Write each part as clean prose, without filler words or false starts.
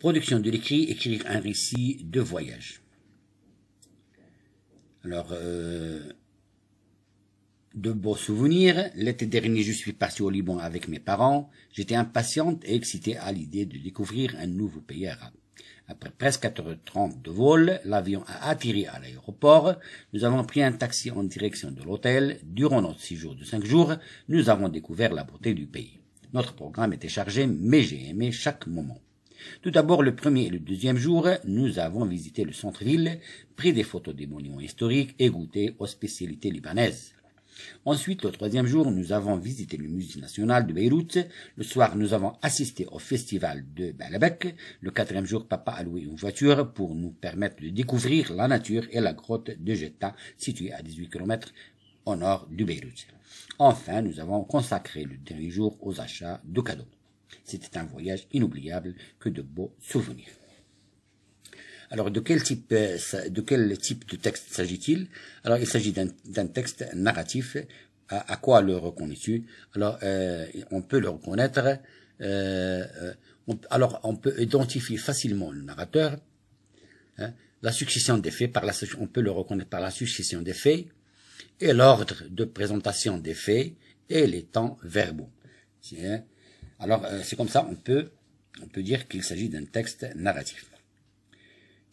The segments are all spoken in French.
Production de l'écrit, écrire un récit de voyage. Alors, de beaux souvenirs. L'été dernier, je suis parti au Liban avec mes parents. J'étais impatiente et excitée à l'idée de découvrir un nouveau pays arabe. Après presque 4h30 de vol, l'avion a atterri à l'aéroport. Nous avons pris un taxi en direction de l'hôtel. Durant notre séjour de 5 jours, nous avons découvert la beauté du pays. Notre programme était chargé, mais j'ai aimé chaque moment. Tout d'abord, le premier et le deuxième jour, nous avons visité le centre-ville, pris des photos des monuments historiques et goûté aux spécialités libanaises. Ensuite, le troisième jour, nous avons visité le musée national de Beyrouth. Le soir, nous avons assisté au festival de Baalbek. Le quatrième jour, papa a loué une voiture pour nous permettre de découvrir la nature et la grotte de Jetta, située à 18 km au nord de Beyrouth. Enfin, nous avons consacré le dernier jour aux achats de cadeaux. C'était un voyage inoubliable que de beaux souvenirs. Alors, de quel type de texte s'agit-il? Alors, il s'agit d'un texte narratif. À quoi le reconnais-tu? Alors, on peut le reconnaître. On peut identifier facilement le narrateur. La succession des faits, on peut le reconnaître par la succession des faits et l'ordre de présentation des faits et les temps verbaux. Alors, c'est comme ça, on peut dire qu'il s'agit d'un texte narratif.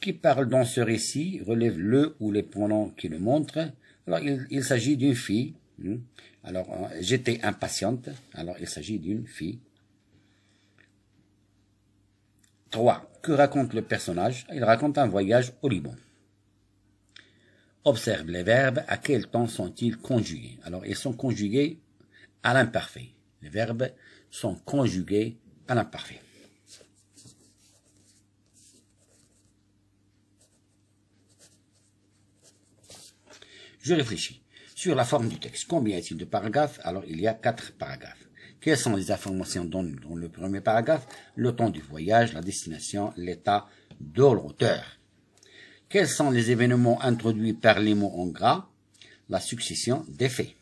Qui parle dans ce récit relève le ou les pronoms qui le montrent. Alors, il s'agit d'une fille. Alors, j'étais impatiente. Alors, il s'agit d'une fille. 3. Que raconte le personnage? Il raconte un voyage au Liban. Observe les verbes. À quel temps sont-ils conjugués? Alors, ils sont conjugués à l'imparfait. Les verbes sont conjugués à l'imparfait. Je réfléchis. Sur la forme du texte, combien y a-t-il de paragraphes? Alors, il y a 4 paragraphes. Quelles sont les informations dans le premier paragraphe? Le temps du voyage, la destination, l'état de l'auteur. Quels sont les événements introduits par les mots en gras? La succession des faits.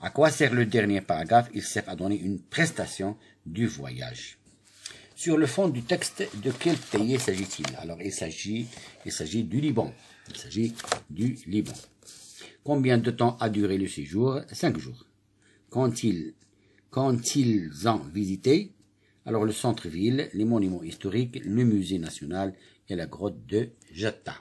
À quoi sert le dernier paragraphe? Il sert à donner une prestation du voyage. Sur le fond du texte, de quel pays s'agit-il? Alors, il s'agit du Liban. Il s'agit du Liban. Combien de temps a duré le séjour? 5 jours. Quand ils ont visité, alors le centre-ville, les monuments historiques, le musée national et la grotte de Jetta.